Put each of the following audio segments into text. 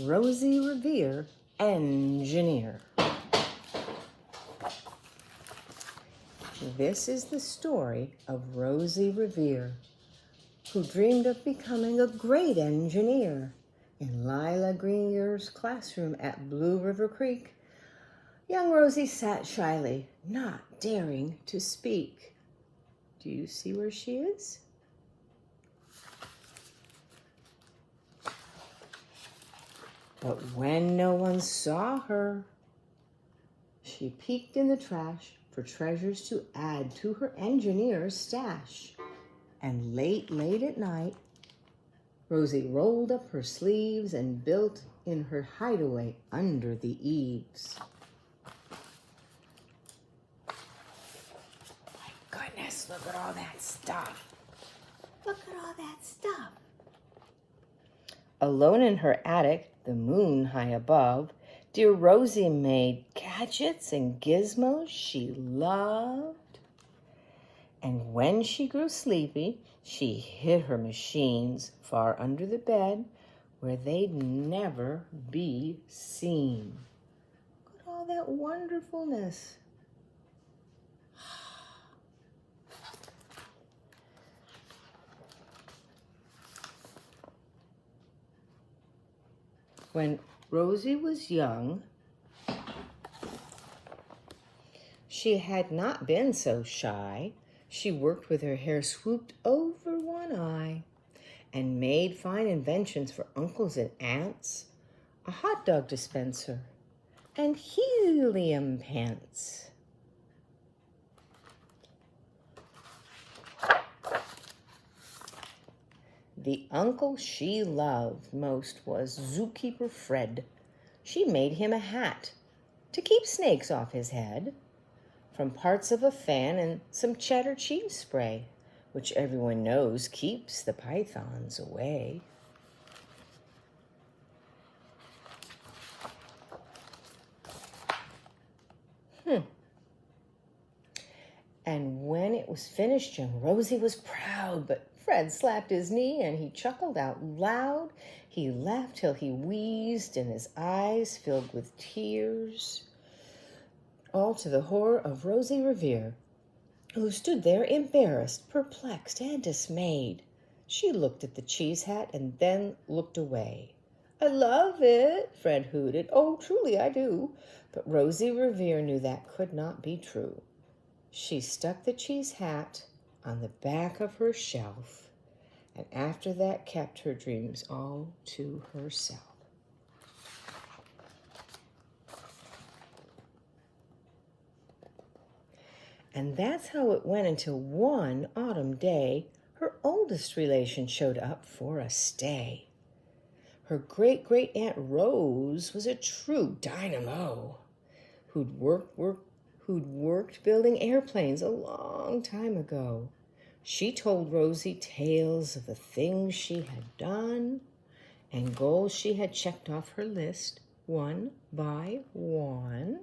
Rosie Revere, engineer. This is the story of Rosie Revere, who dreamed of becoming a great engineer. In Lila Greenier's classroom at Blue River Creek, young Rosie sat shyly, not daring to speak. Do you see where she is? But when no one saw her, she peeked in the trash for treasures to add to her engineer's stash. And late at night, Rosie rolled up her sleeves and built in her hideaway under the eaves. My goodness, look at all that stuff. Look at all that stuff. Alone in her attic, the moon high above, dear Rosie made gadgets and gizmos she loved. And when she grew sleepy, she hid her machines far under the bed where they'd never be seen. Look at all that wonderfulness. When Rosie was young, she had not been so shy. She worked with her hair swooped over one eye and made fine inventions for uncles and aunts, a hot dog dispenser, and helium pants. The uncle she loved most was Zookeeper Fred. She made him a hat to keep snakes off his head, from parts of a fan and some cheddar cheese spray, which everyone knows keeps the pythons away. And when it was finished, young Rosie was proud, but Fred slapped his knee and he chuckled out loud. He laughed till he wheezed and his eyes filled with tears, all to the horror of Rosie Revere, who stood there embarrassed, perplexed, and dismayed. She looked at the cheese hat and then looked away. "I love it," Fred hooted. "Oh, truly I do." But Rosie Revere knew that could not be true. She stuck the cheese hat on the back of her shelf, and after that kept her dreams all to herself. And that's how it went until one autumn day, her oldest relation showed up for a stay. Her great-great-aunt Rose was a true dynamo who'd worked building airplanes a long time ago. She told Rosie tales of the things she had done and goals she had checked off her list one by one.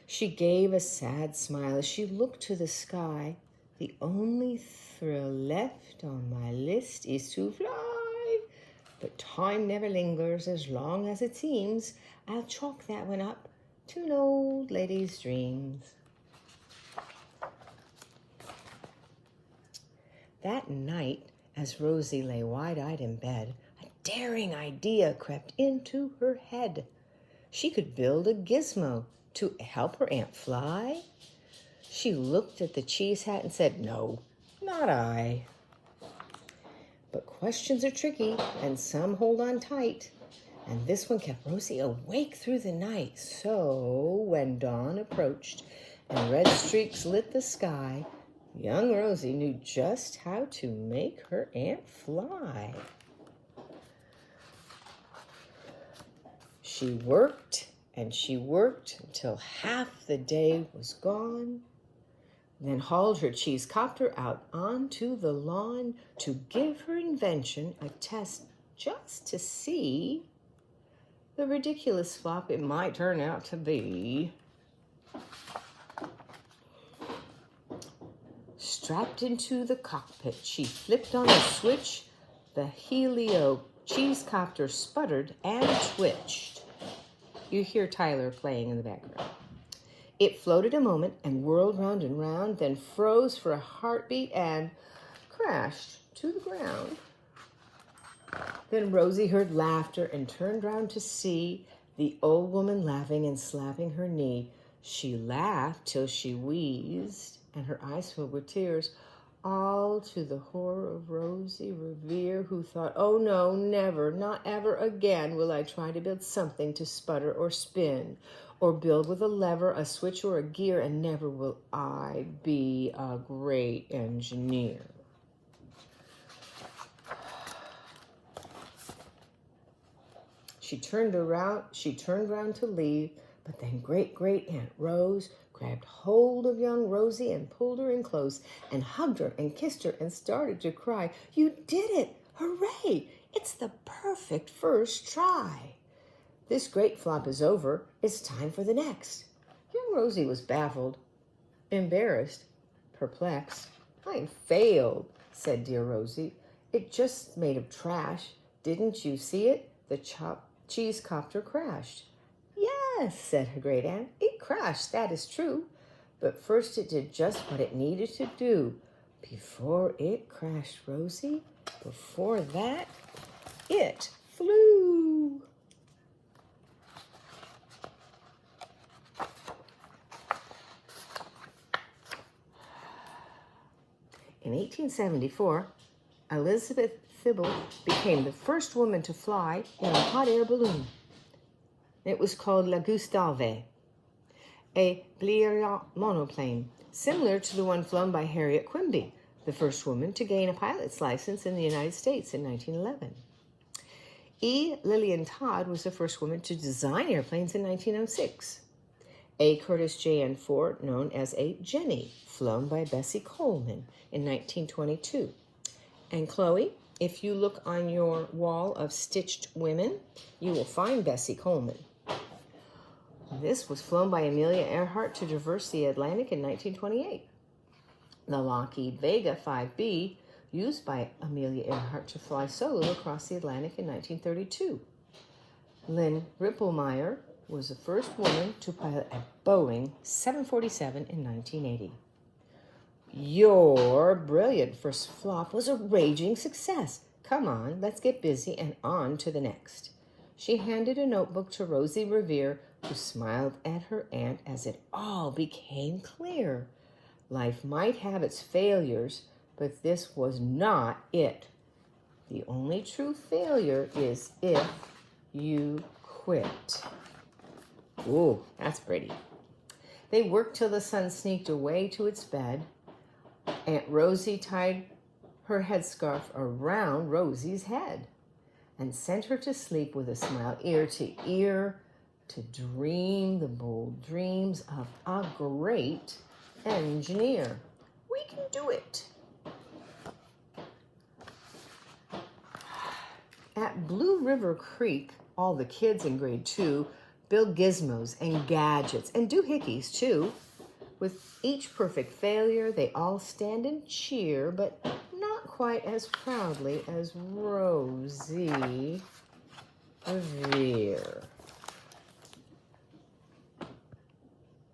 She gave a sad smile as she looked to the sky. "The only thrill left on my list is to fly. But time never lingers as long as it seems. I'll chalk that one up to an old lady's dreams." That night, as Rosie lay wide-eyed in bed, a daring idea crept into her head. She could build a gizmo to help her aunt fly. She looked at the cheese hat and said, "No, not I." But questions are tricky, and some hold on tight. And this one kept Rosie awake through the night. So when dawn approached and red streaks lit the sky, young Rosie knew just how to make her aunt fly. She worked and she worked until half the day was gone, then hauled her cheese copter out onto the lawn to give her invention a test just to see the ridiculous flop it might turn out to be. Strapped into the cockpit, she flipped on the switch. The Cheesecopter sputtered and twitched. You hear Tyler playing in the background. It floated a moment and whirled round and round, then froze for a heartbeat and crashed to the ground. Then Rosie heard laughter and turned round to see the old woman laughing and slapping her knee. She laughed till she wheezed, and her eyes filled with tears, all to the horror of Rosie Revere, who thought, "Oh no, never, not ever again will I try to build something to sputter or spin, or build with a lever, a switch, or a gear, and never will I be a great engineer." She turned round to leave, but then Great Aunt Rose grabbed hold of young Rosie and pulled her in close and hugged her and kissed her and started to cry. "You did it! Hooray! It's the perfect first try. This great flop is over. It's time for the next." Young Rosie was baffled, embarrassed, perplexed. "I failed," said dear Rosie. "It just made of trash. Didn't you see it? The cheesecopter crashed." "Yes," said her great aunt, "it crashed, that is true. But first it did just what it needed to do. Before it crashed, Rosie, before that, it flew." In 1874, Elizabeth Thibble became the first woman to fly in a hot air balloon. It was called La Gustave, a Blériot monoplane, similar to the one flown by Harriet Quimby, the first woman to gain a pilot's license in the United States in 1911. E. Lillian Todd was the first woman to design airplanes in 1906. A. Curtis J.N. Ford, known as a Jenny, flown by Bessie Coleman in 1922. And Chloe, if you look on your wall of stitched women, you will find Bessie Coleman. This was flown by Amelia Earhart to traverse the Atlantic in 1928. The Lockheed Vega 5B, used by Amelia Earhart to fly solo across the Atlantic in 1932. Lynn Ripplemeyer was the first woman to pilot a Boeing 747 in 1980. Your brilliant first flop was a raging success. Come on, let's get busy and on to the next. She handed a notebook to Rosie Revere, who smiled at her aunt as it all became clear. Life might have its failures, but this was not it. The only true failure is if you quit. Ooh, that's pretty. They worked till the sun sneaked away to its bed. Aunt Rosie tied her headscarf around Rosie's head and sent her to sleep with a smile ear to ear, to dream the bold dreams of a great engineer. We can do it. At Blue River Creek, all the kids in grade 2 build gizmos and gadgets and doohickeys too. With each perfect failure, they all stand and cheer, but not quite as proudly as Rosie Revere.